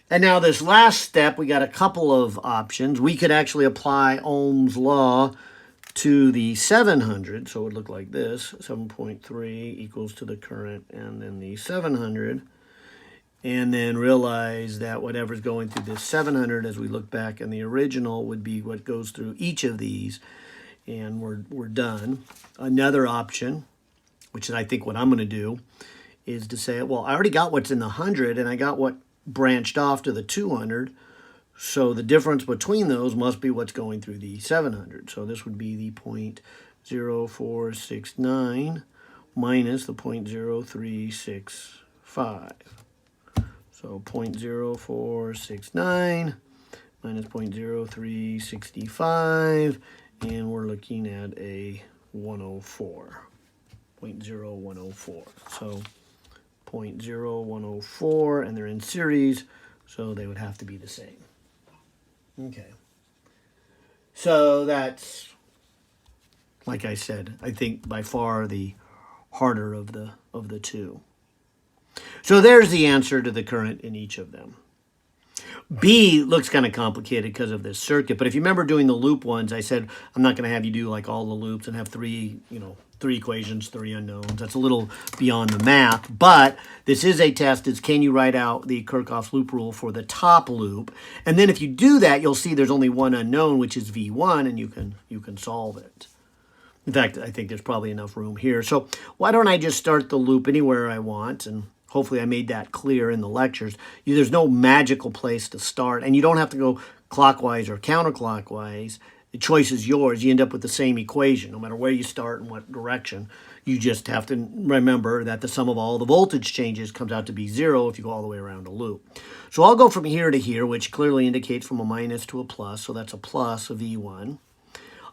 And now this last step, we got a couple of options. We could actually apply Ohm's law to the 700, so it would look like this, 7.3 equals to the current, and then the 700, and then realize that whatever's going through this 700, as we look back in the original, would be what goes through each of these, and we're done. Another option, which is I think what I'm going to do, is to say, well, I already got what's in the 100, and I got what branched off to the 200, so the difference between those must be what's going through the 700. So this would be the 0.0469 minus the 0.0365. So 0.0469 minus 0.0365, and we're looking at a 104, 0.0104. So 0.0104, and they're in series, so they would have to be the same. Okay. So that's, like I said, I think by far the harder of the two. So there's the answer to the current in each of them. B looks kind of complicated because of this circuit, but if you remember doing the loop ones, I said I'm not going to have you do like all the loops and have three equations, three unknowns. That's a little beyond the math, but this is a test. It's can you write out the Kirchhoff's loop rule for the top loop? And then if you do that, you'll see there's only one unknown, which is V1, and you can solve it. In fact, I think there's probably enough room here. So why don't I just start the loop anywhere I want, and hopefully I made that clear in the lectures. There's no magical place to start, and you don't have to go clockwise or counterclockwise. The choice is yours. You end up with the same equation, no matter where you start and what direction. You just have to remember that the sum of all the voltage changes comes out to be 0 if you go all the way around a loop. So I'll go from here to here, which clearly indicates from a minus to a plus, so that's a plus of V1.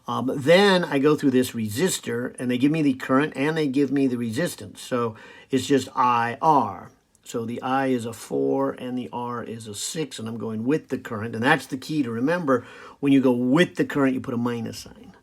Then I go through this resistor, and they give me the current and they give me the resistance. So it's just IR. So the I is a 4 and the R is a 6, and I'm going with the current. And that's the key to remember. When you go with the current, you put a minus sign.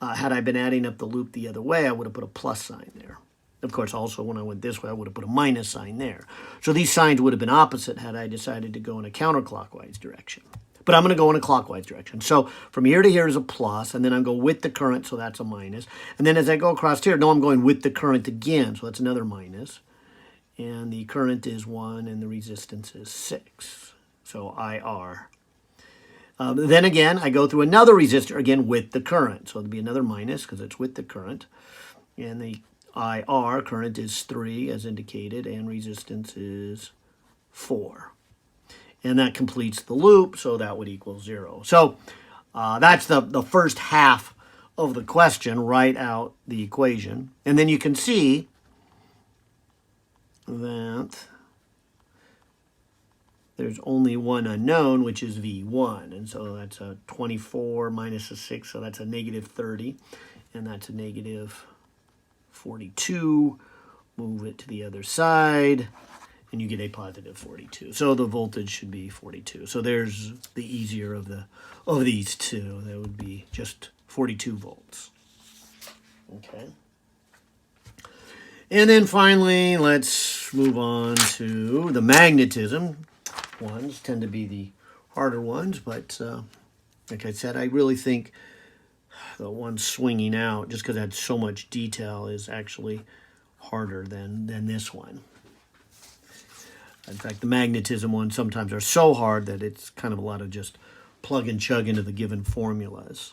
Had I been adding up the loop the other way, I would have put a plus sign there. Of course, also when I went this way, I would have put a minus sign there. So these signs would have been opposite had I decided to go in a counterclockwise direction. But I'm going to go in a clockwise direction. So from here to here is a plus, and then I'm going with the current, so that's a minus. And then as I go across here, no, I'm going with the current again, so that's another minus. And the current is 1, and the resistance is 6. So IR. Then again, I go through another resistor, again with the current. So it'll be another minus because it's with the current. And the IR, current is 3 as indicated, and resistance is 4. And that completes the loop, so that would equal 0. So that's the first half of the question. Write out the equation. And then you can see that there's only one unknown, which is V1. And so that's a 24 minus a 6, so that's a negative 30. And that's a negative 42. Move it to the other side, and you get a positive 42. So the voltage should be 42. So there's the easier of these two. That would be just 42 volts. Okay. And then finally, let's move on to the magnetism ones. Tend to be the harder ones, but like I said, I really think the one swinging out, just because it had so much detail, is actually harder than this one. In fact, the magnetism ones sometimes are so hard that it's kind of a lot of just plug and chug into the given formulas.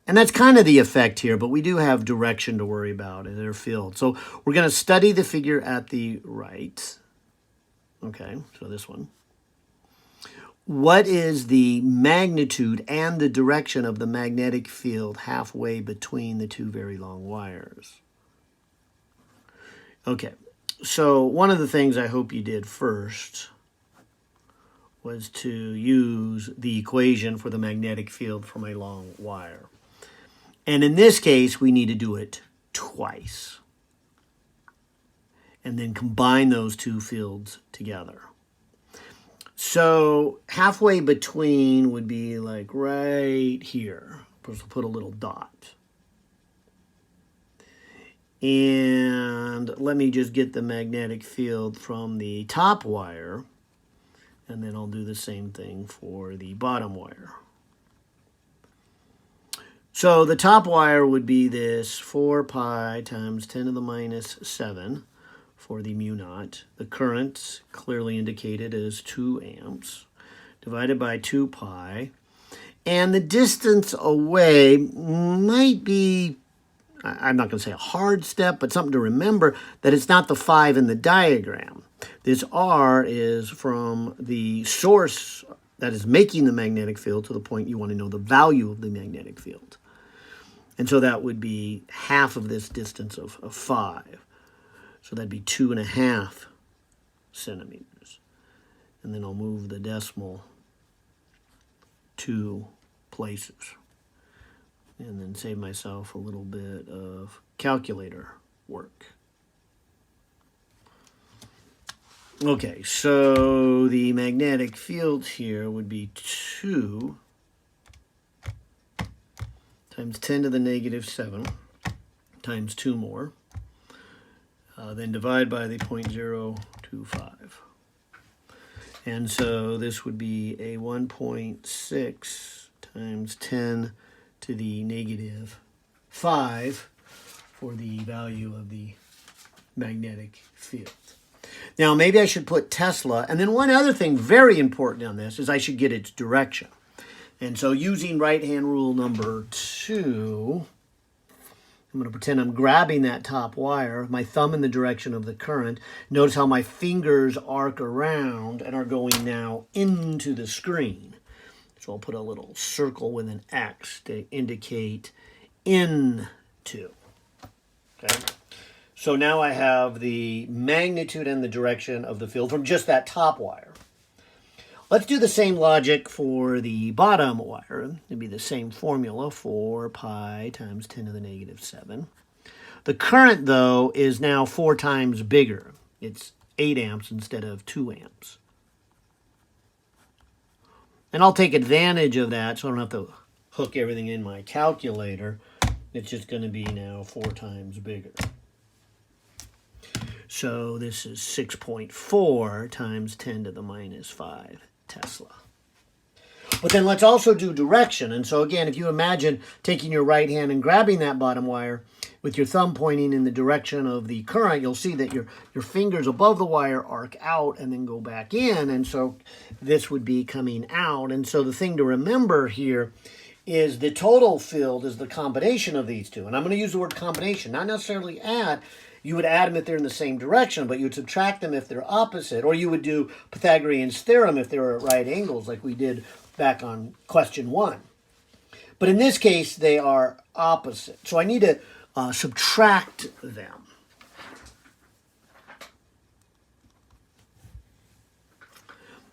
And that's kind of the effect here, but we do have direction to worry about in their field. So we're going to study the figure at the right. Okay, so this one. What is the magnitude and the direction of the magnetic field halfway between the two very long wires? Okay, so one of the things I hope you did first was to use the equation for the magnetic field from a long wire. And in this case, we need to do it twice. And then combine those two fields together. So halfway between would be like right here. We'll put a little dot. And let me just get the magnetic field from the top wire. And then I'll do the same thing for the bottom wire. So the top wire would be this 4 pi times 10 to the minus 7 for the mu naught. The current clearly indicated as 2 amps divided by 2 pi. And the distance away might be, I'm not going to say a hard step, but something to remember, that it's not the 5 in the diagram. This R is from the source that is making the magnetic field to the point you want to know the value of the magnetic field. And so that would be half of this distance of 5. So that'd be 2.5 centimeters. And then I'll move the decimal 2 places. And then save myself a little bit of calculator work. Okay, so the magnetic field here would be 2 times 10 to the negative 7 times 2 more. Then divide by the 0.025. And so this would be a 1.6 times 10 to the negative 5 for the value of the magnetic field. Now, maybe I should put Tesla. And then one other thing very important on this is I should get its direction. And so using right-hand rule number 2, I'm going to pretend I'm grabbing that top wire, my thumb in the direction of the current. Notice how my fingers arc around and are going now into the screen. So I'll put a little circle with an X to indicate into. Okay. So now I have the magnitude and the direction of the field from just that top wire. Let's do the same logic for the bottom wire. It'd be the same formula, 4 pi times 10 to the negative 7. The current, though, is now 4 times bigger. It's 8 amps instead of 2 amps. And I'll take advantage of that so I don't have to hook everything in my calculator. It's just going to be now 4 times bigger. So this is 6.4 times 10 to the minus 5 Tesla. But then let's also do direction. And so again, if you imagine taking your right hand and grabbing that bottom wire with your thumb pointing in the direction of the current, you'll see that your fingers above the wire arc out and then go back in. And so this would be coming out. And so the thing to remember here is the total field is the combination of these two. And I'm going to use the word combination, not necessarily add. You would add them if they're in the same direction, but you would subtract them if they're opposite. Or you would do Pythagorean's theorem if they were at right angles, like we did back on question 1. But in this case, they are opposite. So I need to subtract them.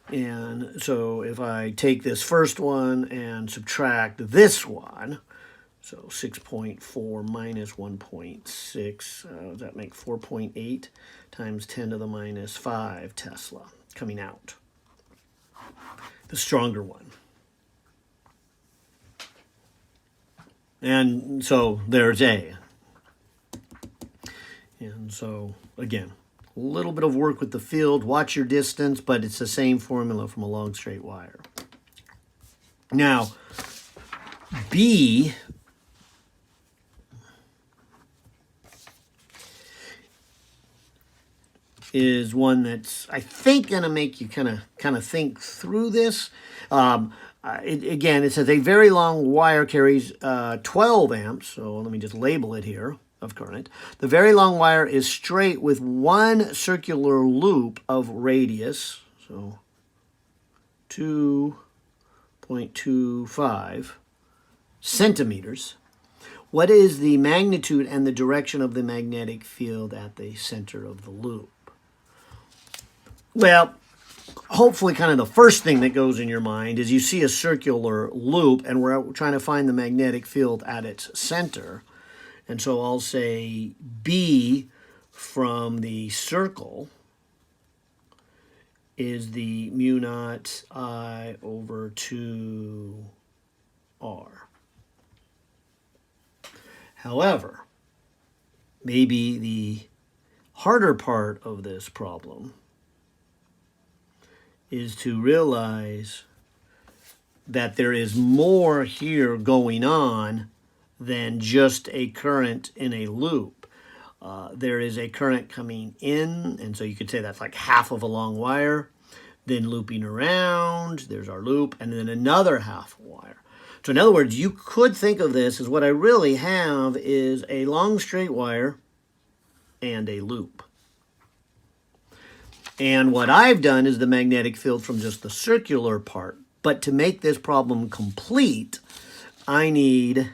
And so if I take this first one and subtract this one, so 6.4 minus 1.6, does that make 4.8 times 10 to the minus 5 Tesla coming out? The stronger one. And so there's A. And so, again, a little bit of work with the field. Watch your distance, but it's the same formula from a long straight wire. Now, B is one that's, I think, going to make you kind of think through this. Again, it says a very long wire carries 12 amps, so let me just label it here, of current. The very long wire is straight with one circular loop of radius, so 2.25 centimeters. What is the magnitude and the direction of the magnetic field at the center of the loop? Well, hopefully kind of the first thing that goes in your mind is you see a circular loop and we're trying to find the magnetic field at its center. And so I'll say B from the circle is the mu naught I over 2R. However, maybe the harder part of this problem is to realize that there is more here going on than just a current in a loop. There is a current coming in, and so you could say that's like half of a long wire, then looping around, there's our loop, and then another half wire. So in other words, you could think of this as what I really have is a long straight wire and a loop. And what I've done is the magnetic field from just the circular part. But to make this problem complete, I need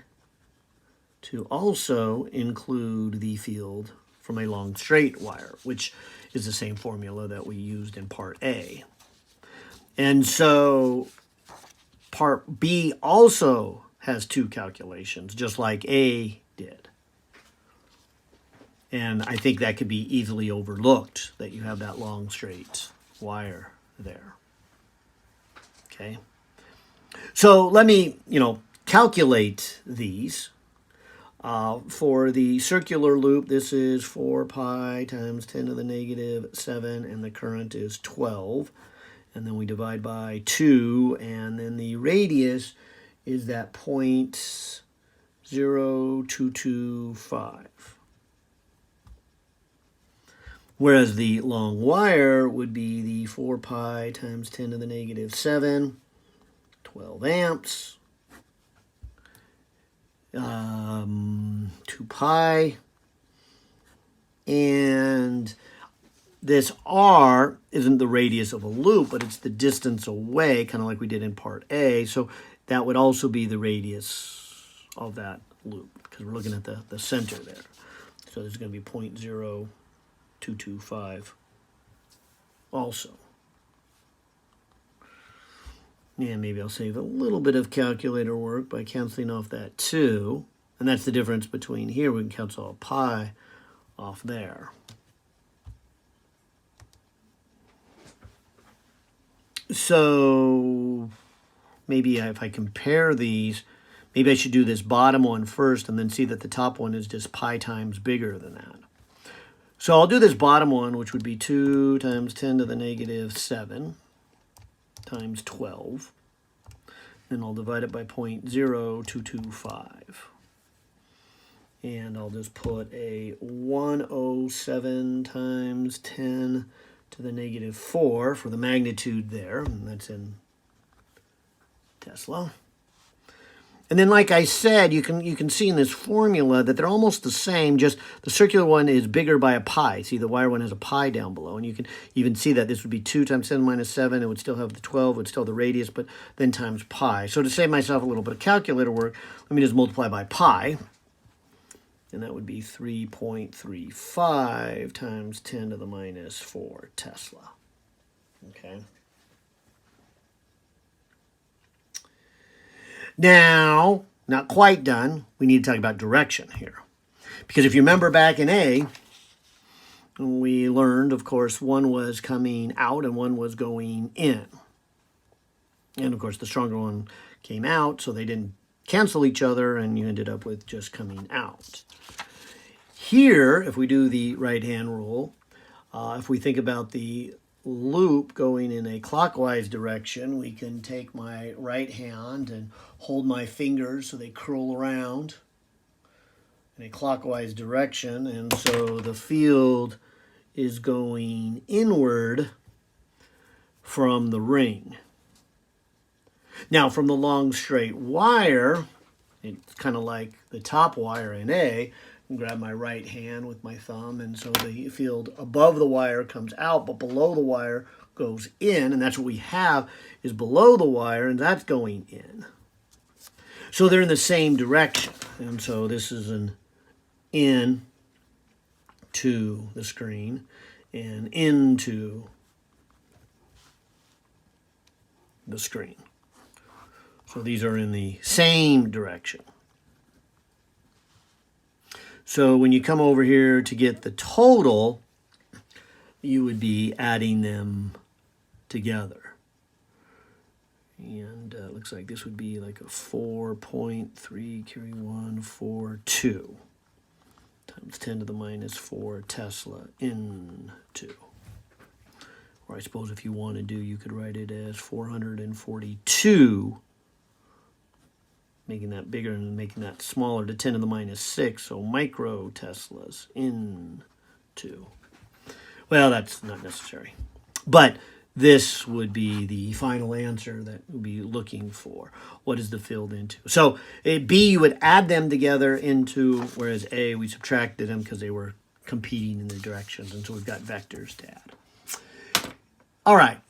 to also include the field from a long straight wire, which is the same formula that we used in part A. And so part B also has two calculations, just like A did. And I think that could be easily overlooked, that you have that long straight wire there. Okay. So let me, calculate these. For the circular loop, this is 4 pi times 10 to the negative 7, and the current is 12. And then we divide by 2, and then the radius is that 0.0225. Whereas the long wire would be the 4 pi times 10 to the negative 7, 12 amps, 2 pi, and this R isn't the radius of a loop, but it's the distance away, kind of like we did in part A, so that would also be the radius of that loop, because we're looking at the center there. So there's going to be 0.0225 also. And maybe I'll save a little bit of calculator work by canceling off that 2. And that's the difference between here. We can cancel pi off there. So maybe if I compare these, maybe I should do this bottom one first and then see that the top one is just pi times bigger than that. So I'll do this bottom one, which would be 2 times 10 to the negative 7 times 12. Then I'll divide it by 0.0225. And I'll just put a 107 times 10 to the negative 4 for the magnitude there. And that's in Tesla. And then, like I said, you can see in this formula that they're almost the same, just the circular one is bigger by a pi. See, the wire one has a pi down below, and you can even see that this would be 2 times 10 minus 7. It would still have the 12, it would still have the radius, but then times pi. So to save myself a little bit of calculator work, let me just multiply by pi, and that would be 3.35 times 10 to the minus 4 Tesla. Okay. Now, not quite done. We need to talk about direction here. Because if you remember back in A, we learned, of course, one was coming out and one was going in. And, of course, the stronger one came out, so they didn't cancel each other, and you ended up with just coming out. Here, if we do the right-hand rule, if we think about the loop going in a clockwise direction, we can take my right hand and hold my fingers so they curl around in a clockwise direction, and so the field is going inward from the ring. Now, from the long straight wire, it's kind of like the top wire in A. Grab my right hand with my thumb, and so the field above the wire comes out, but below the wire goes in, and that's what we have is below the wire, and that's going in. So they're in the same direction, and so this is an in to the screen and into the screen. So these are in the same direction. So when you come over here to get the total, you would be adding them together. And it looks like this would be like a 4.3 carry 1, 4, 2 times 10 to the minus 4 Tesla into. Or I suppose if you wanted to, you could write it as 442, making that bigger and making that smaller to 10 to the minus 6, so micro Teslas into. Well, that's not necessary. But this would be the final answer that we'd be looking for. What is the field into? So B, you would add them together into, whereas A, we subtracted them because they were competing in their directions, and so we've got vectors to add. All right.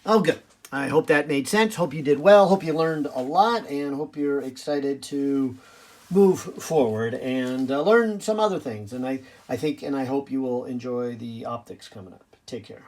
Oh, good. I hope that made sense. Hope you did well. Hope you learned a lot, and hope you're excited to move forward and learn some other things. And I think and I hope you will enjoy the optics coming up. Take care.